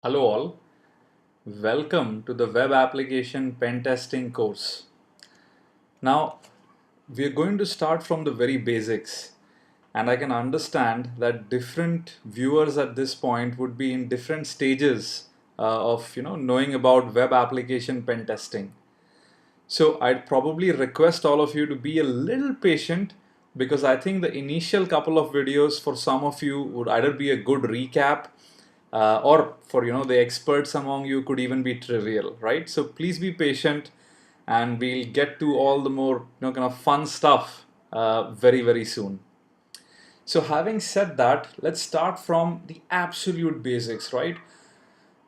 Hello all, welcome to the web application pen testing course. Now we are going to start from the very basics, and I can understand that different viewers at this point would be in different stages of knowing about web application pen testing. So I'd probably request all of you to be a little patient because I think the initial couple of videos for some of you would either be a good recap or for the experts among you could even be trivial, right? So please be patient and we'll get to all the more kind of fun stuff very soon. So having said that, let's start from the absolute basics, right?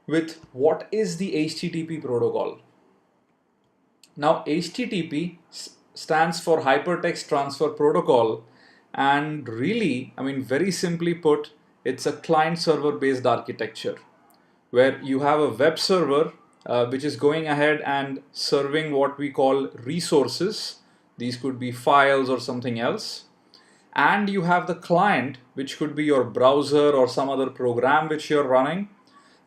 With what is the HTTP protocol? Now, HTTP stands for Hypertext Transfer Protocol, and really, I mean, very simply put, it's a client-server based architecture where you have a web server which is going ahead and serving what we call resources. These could be files or something else. And you have the client, which could be your browser or some other program which you're running.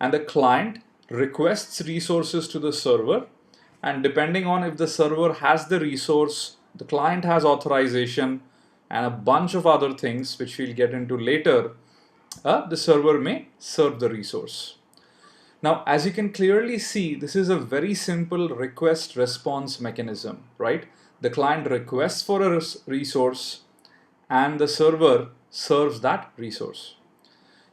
And the client requests resources to the server, and depending on if the server has the resource, the client has authorization, and a bunch of other things which we'll get into later, the server may serve the resource. Now, as you can clearly see, this is a very simple request response mechanism, right? The client requests for a resource and the server serves that resource.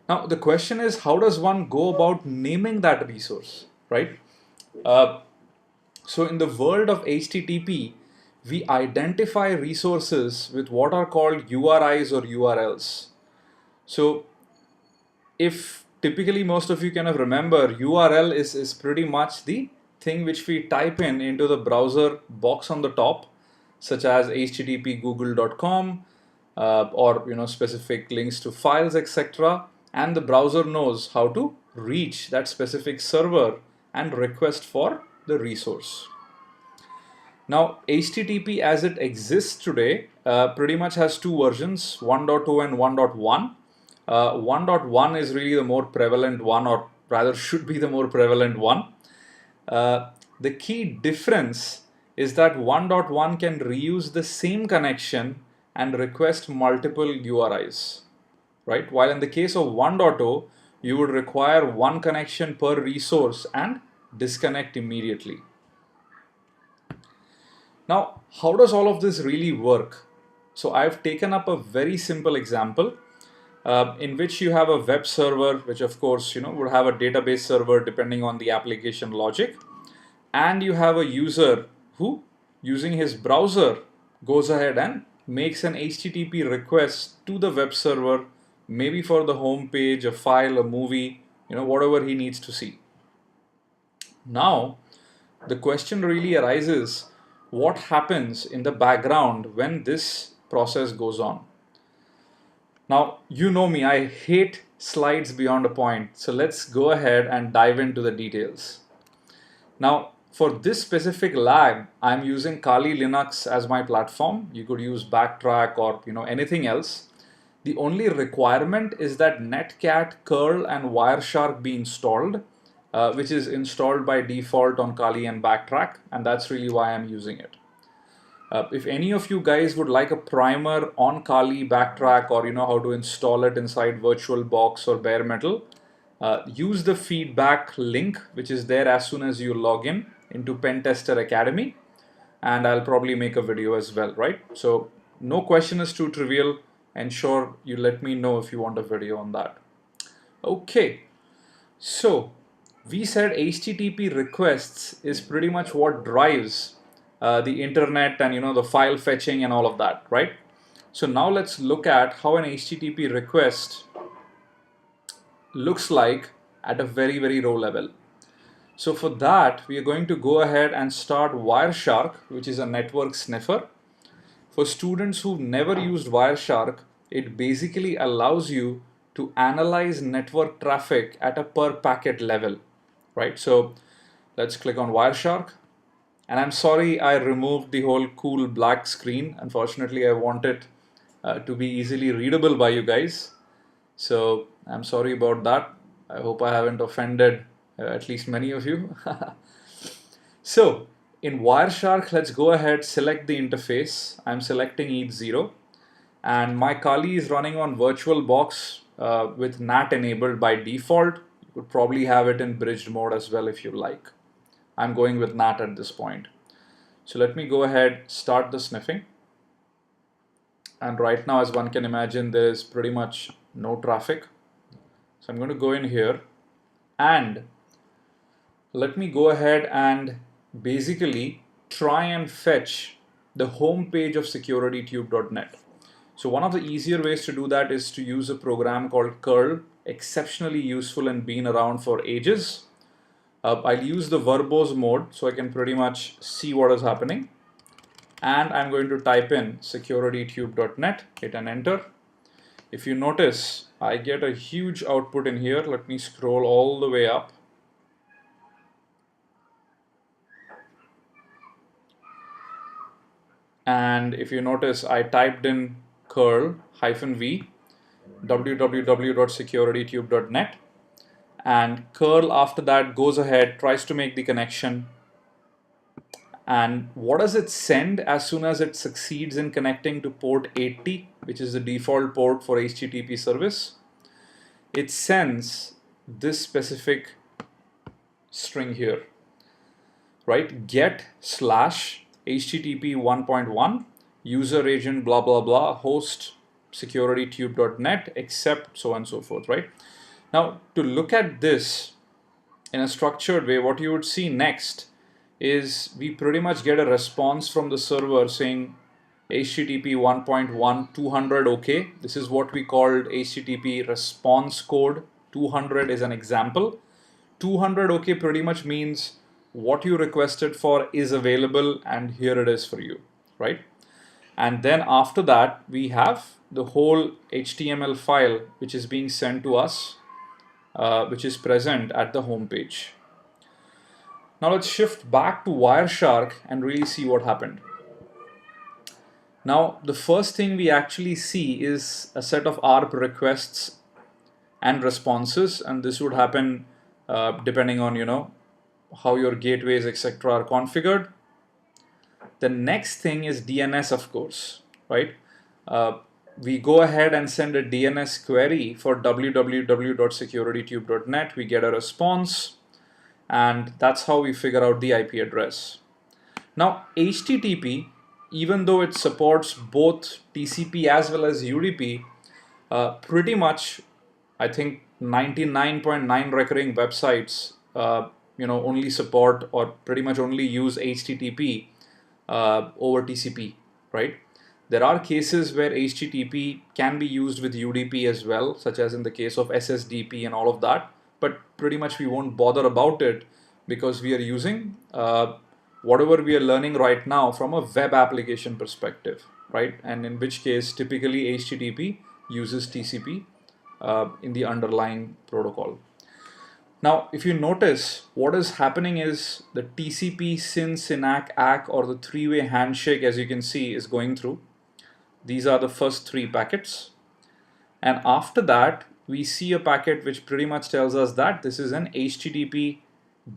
Now, the question is, how does one go about naming that resource, right? So in the world of HTTP, we identify resources with what are called URIs or URLs. So if typically most of you kind of remember, URL is pretty much the thing which we type in into the browser box on the top, such as http google.com or specific links to files, etc. And the browser knows how to reach that specific server and request for the resource. Now, HTTP as it exists today pretty much has two versions, 1.0 and 1.1. 1.1 is really the more prevalent one, or rather should be the more prevalent one. The key difference is that 1.1 can reuse the same connection and request multiple URIs, right? While in the case of 1.0, you would require one connection per resource and disconnect immediately. Now, how does all of this really work? So I've taken up a very simple example in which you have a web server, which of course would have a database server depending on the application logic, and you have a user who, using his browser, goes ahead and makes an HTTP request to the web server, maybe for the home page, a file, a movie, whatever he needs to see. Now, the question really arises, what happens in the background when this process goes on? Now, you know me, I hate slides beyond a point. So let's go ahead and dive into the details. Now, for this specific lab, I'm using Kali Linux as my platform. You could use Backtrack or anything else. The only requirement is that netcat, curl, and wireshark be installed, which is installed by default on Kali and Backtrack, and that's really why I'm using it. If any of you guys would like a primer on Kali, Backtrack, or how to install it inside VirtualBox or Bare Metal, use the feedback link which is there as soon as you log in into Pentester Academy, and I'll probably make a video as well, right? So no question is too trivial, and sure, you let me know if you want a video on that. Okay, so we said HTTP requests is pretty much what drives the internet and the file fetching and all of that, right? So now let's look at how an HTTP request looks like at a very low level. So for that, we are going to go ahead and start Wireshark, which is a network sniffer. For students who've never used Wireshark, it basically allows you to analyze network traffic at a per packet level, right? So let's click on Wireshark. And I'm sorry I removed the whole cool black screen. Unfortunately, I want it to be easily readable by you guys. So I'm sorry about that. I hope I haven't offended at least many of you. So in Wireshark, let's go ahead, select the interface. I'm selecting ETH0, and my Kali is running on VirtualBox with NAT enabled by default. You could probably have it in bridged mode as well if you like. I'm going with NAT at this point. So let me go ahead, start the sniffing. And right now, as one can imagine, there is pretty much no traffic. So I'm going to go in here and let me go ahead and basically try and fetch the home page of securitytube.net. So one of the easier ways to do that is to use a program called curl, exceptionally useful and been around for ages. I'll use the verbose mode so I can pretty much see what is happening. And I'm going to type in securitytube.net, hit an enter. If you notice, I get a huge output in here. Let me scroll all the way up. And if you notice, I typed in curl -v www.securitytube.net, and curl after that goes ahead, tries to make the connection. And what does it send as soon as it succeeds in connecting to port 80, which is the default port for HTTP service? It sends this specific string here, right? Get/HTTP 1.1 user agent blah blah blah host securitytube.net except so on and so forth, right? Now to look at this in a structured way, what you would see next is we pretty much get a response from the server saying HTTP 1.1 200 OK. This is what we called HTTP response code. 200 is an example. 200 OK pretty much means what you requested for is available and here it is for you, right? And then after that, we have the whole HTML file which is being sent to us, which is present at the home page. Now let's shift back to Wireshark and really see what happened. Now the first thing we actually see is a set of ARP requests and responses, and this would happen depending on how your gateways etc. are configured. The next thing is DNS, of course, right? We go ahead and send a DNS query for www.securitytube.net. We get a response, and that's how we figure out the IP address. Now HTTP, even though it supports both TCP as well as UDP, pretty much I think 99.9 recurring websites only support or pretty much only use HTTP over TCP, right? There are cases where HTTP can be used with UDP as well, such as in the case of SSDP and all of that, but pretty much we won't bother about it because we are using whatever we are learning right now from a web application perspective, right? And in which case typically HTTP uses TCP in the underlying protocol. Now, if you notice, what is happening is the TCP, SYN, SYNAC, ACK, or the three-way handshake, as you can see, is going through. These are the first three packets. And after that, we see a packet which pretty much tells us that this is an HTTP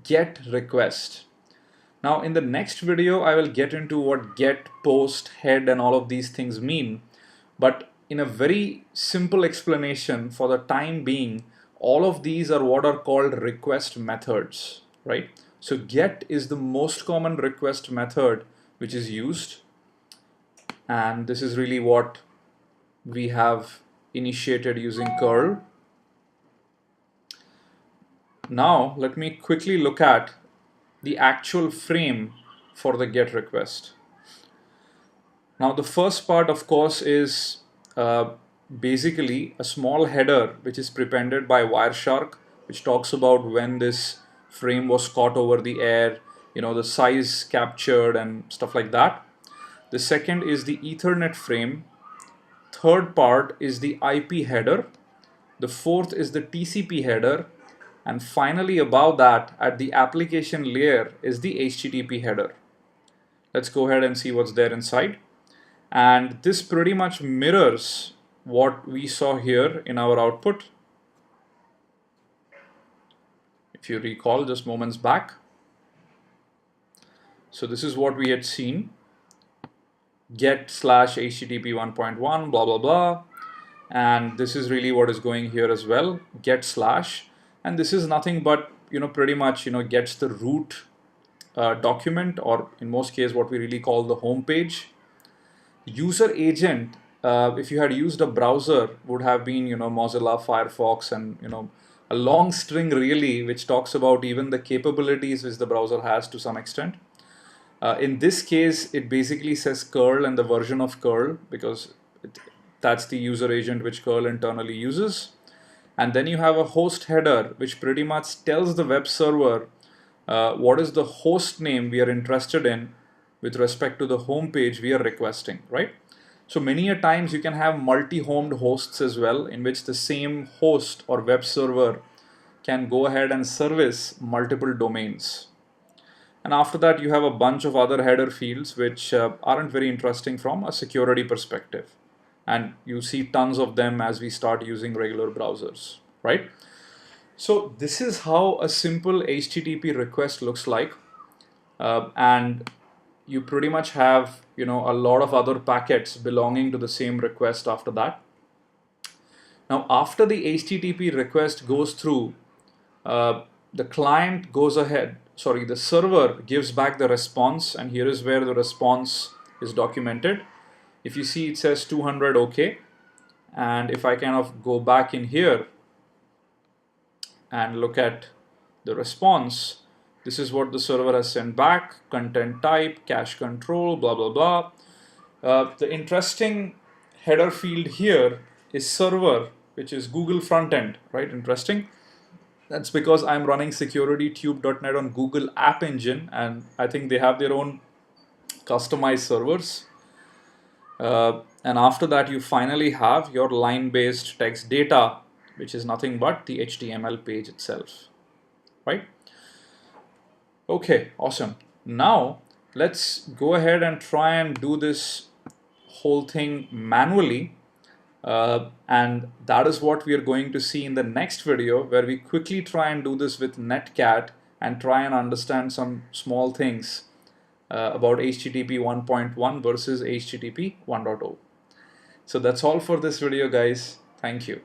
GET request. Now, in the next video, I will get into what GET, POST, HEAD, and all of these things mean. But in a very simple explanation, for the time being, all of these are what are called request methods, right? So GET is the most common request method which is used, and this is really what we have initiated using curl. Now let me quickly look at the actual frame for the GET request. Now the first part, of course, is basically a small header which is prepended by Wireshark, which talks about when this frame was caught over the air, the size captured and stuff like that. The second is the Ethernet frame. Third part is the IP header. The fourth is the TCP header. And finally, above that, at the application layer, is the HTTP header. Let's go ahead and see what's there inside. And this pretty much mirrors what we saw here in our output. If you recall just moments back. So this is what we had seen. Get slash HTTP 1.1 blah blah blah, and this is really what is going here as well, get slash, and this is nothing but pretty much gets the root document, or in most cases what we really call the home page. User agent, if you had used a browser, would have been Mozilla, Firefox, and a long string really, which talks about even the capabilities which the browser has to some extent. In this case, it basically says curl and the version of curl, because that's the user agent which curl internally uses. And then you have a host header, which pretty much tells the web server what is the host name we are interested in with respect to the home page we are requesting, right? So many a times you can have multi-homed hosts as well, in which the same host or web server can go ahead and service multiple domains. And after that, you have a bunch of other header fields which aren't very interesting from a security perspective. And you see tons of them as we start using regular browsers, right? So this is how a simple HTTP request looks like. And you pretty much have a lot of other packets belonging to the same request after that. Now, after the HTTP request goes through, the client goes ahead, sorry, the server gives back the response, and here is where the response is documented. If you see, it says 200 OK, and if I kind of go back in here and look at the response, this is what the server has sent back: content type, cache control, blah blah blah. The interesting header field here is server, which is Google front end, right? Interesting. That's because I'm running securitydube.net on Google App Engine, and I think they have their own customized servers. And after that, you finally have your line-based text data, which is nothing but the HTML page itself, right? Okay, awesome. Now let's go ahead and try and do this whole thing manually. And that is what we are going to see in the next video, where we quickly try and do this with Netcat and try and understand some small things about HTTP 1.1 versus HTTP 1.0. So that's all for this video, guys. Thank you.